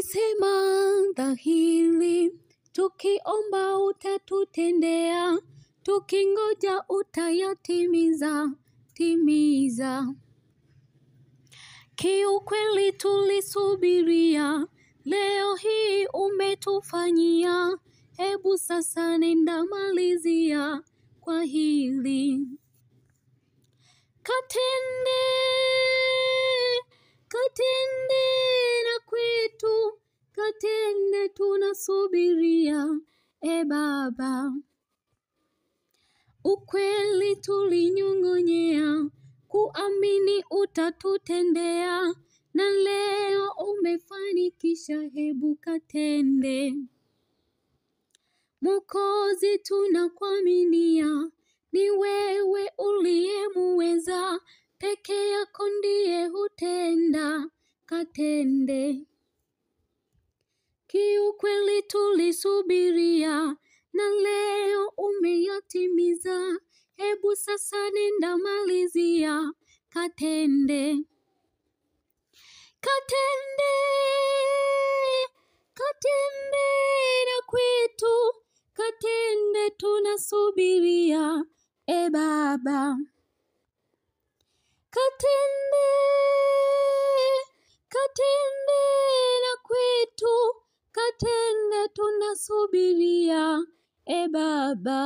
Umesema dhahiri, tukiomba utatutendea, tukingoja utayatimiza. Kiukweli tulisubiria, leo hii umetufanyia, hebu sasa nenda malizia kwa hili. Katende na kwetu, katende tunasubiria, Baba. Ukweli tulinyong'onyea, kuamini utatutendea, na leo umefanikisha, hebu katende. Mwokozi tunakuaminia, ni wewe uliyemuweza, peke yako ndiye hutenda, katende. Kiukweli tulisubiria, na leo umeyatimiza, hebu sasa nenda malizia, katende. Katende na kwetu, katende tunasubiria, Baba. Katende na kwetu, katende tunasubiria, Baba.